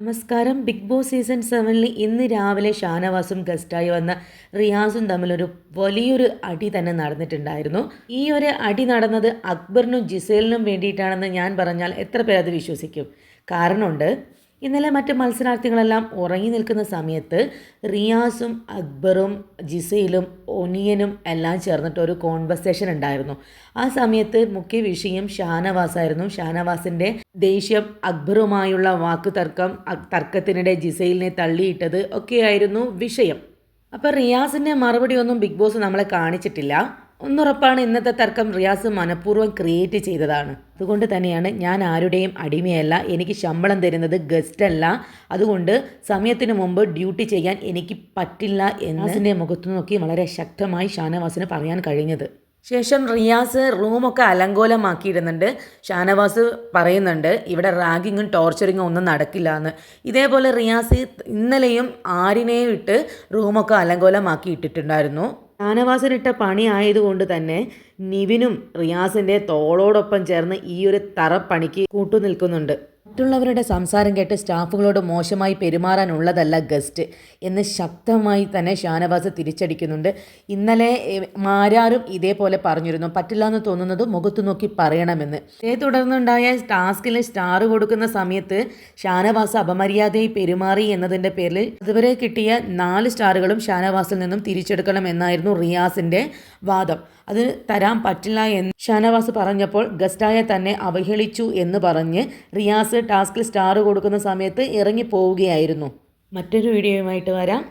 നമസ്കാരം. Big boss season 7 ഇന്ന് രാവിലെ ഷാനവാസും ഗസ്റ്റായി വന്ന റിയാസും തമ്മിലൊരു വലിയൊരു അടി തന്നെ നടന്നിട്ടുണ്ടായിരുന്നു. ഈ ഒരു അടി നടന്നത് അക്ബറിനും ജിസേലിനും വേണ്ടിയിട്ടാണെന്ന് ഞാൻ പറഞ്ഞാൽ എത്ര പേരത് വിശ്വസിക്കും? കാരണമുണ്ട്. ഇന്നലെ മറ്റ് മത്സരാർത്ഥികളെല്ലാം ഉറങ്ങി നിൽക്കുന്ന സമയത്ത് റിയാസും അക്ബറും ജിസയിലും ഒനിയനും എല്ലാം ചേർന്നിട്ട് ഒരു കോൺവെർസേഷൻ ഉണ്ടായിരുന്നു. ആ സമയത്ത് മുഖ്യ വിഷയം ഷാനവാസായിരുന്നു. ഷാനവാസിൻ്റെ ദേഷ്യം, അക്ബറുമായുള്ള തർക്കത്തിനിടെ ജിസയിലിനെ തള്ളിയിട്ടത് ഒക്കെയായിരുന്നു വിഷയം. അപ്പോൾ റിയാസിൻ്റെ മറുപടി ഒന്നും ബിഗ് ബോസ് നമ്മളെ കാണിച്ചിട്ടില്ല. ഒന്നുറപ്പാണ്, ഇന്നത്തെ തർക്കം റിയാസ് മനഃപൂർവ്വം ക്രിയേറ്റ് ചെയ്തതാണ്. അതുകൊണ്ട് തന്നെയാണ് ഞാൻ ആരുടെയും അടിമയല്ല, എനിക്ക് ശമ്പളം തരുന്നത് ഗസ്റ്റ് അല്ല, അതുകൊണ്ട് സമയത്തിന് മുമ്പ് ഡ്യൂട്ടി ചെയ്യാൻ എനിക്ക് പറ്റില്ല എന്നതിൻ്റെ മുഖത്തു നോക്കി വളരെ ശക്തമായി ഷാനവാസിന് പറയാൻ കഴിഞ്ഞത്. ശേഷം റിയാസ് റൂമൊക്കെ അലങ്കോലമാക്കിയിടുന്നുണ്ട്. ഷാനവാസ് പറയുന്നുണ്ട് ഇവിടെ റാഗിങ്ങും ടോർച്ചറിങ്ങും ഒന്നും നടക്കില്ല എന്ന്. ഇതേപോലെ റിയാസ് ഇന്നലെയും ആരിനെയും ഇട്ട് റൂമൊക്കെ അലങ്കോലമാക്കി ഇട്ടിട്ടുണ്ടായിരുന്നു. ഷാനവാസിനിട്ട പണി ആയതുകൊണ്ട് തന്നെ നിവിനും റിയാസിൻ്റെ തോളോടൊപ്പം ചേർന്ന് ഈ ഒരു തറപ്പണിക്ക് കൂട്ടുനിൽക്കുന്നുണ്ട്. മറ്റുള്ളവരുടെ സംസാരം കേട്ട് സ്റ്റാഫുകളോട് മോശമായി പെരുമാറാനുള്ളതല്ല ഗസ്റ്റ് എന്ന് ശക്തമായി തന്നെ ഷാനവാസ് തിരിച്ചടിക്കുന്നുണ്ട്. ഇന്നലെ മാരാരും ഇതേപോലെ പറഞ്ഞിരുന്നു, പറ്റില്ല എന്ന് തോന്നുന്നത് മുഖത്തു നോക്കി പറയണമെന്ന്. ഇതേ തുടർന്നുണ്ടായ ടാസ്കിൽ സ്റ്റാർ കൊടുക്കുന്ന സമയത്ത് ഷാനവാസ് അപമര്യാദയായി പെരുമാറി എന്നതിൻ്റെ പേരിൽ അതുവരെ കിട്ടിയ 4 സ്റ്റാറുകളും ഷാനവാസിൽ നിന്നും തിരിച്ചെടുക്കണം എന്നായിരുന്നു റിയാസിൻ്റെ വാദം. അത് തരാൻ പറ്റില്ല എന്ന് ഷാനവാസ് പറഞ്ഞപ്പോൾ ഗസ്റ്റായ തന്നെ അവഹേളിച്ചു എന്ന് പറഞ്ഞ് റിയാസ് ടാസ്കിൽ സ്റ്റാർ കൊടുക്കുന്ന സമയത്ത് ഇറങ്ങി പോവുകയായിരുന്നു. മറ്റൊരു വീഡിയോയുമായിട്ട് വരാം.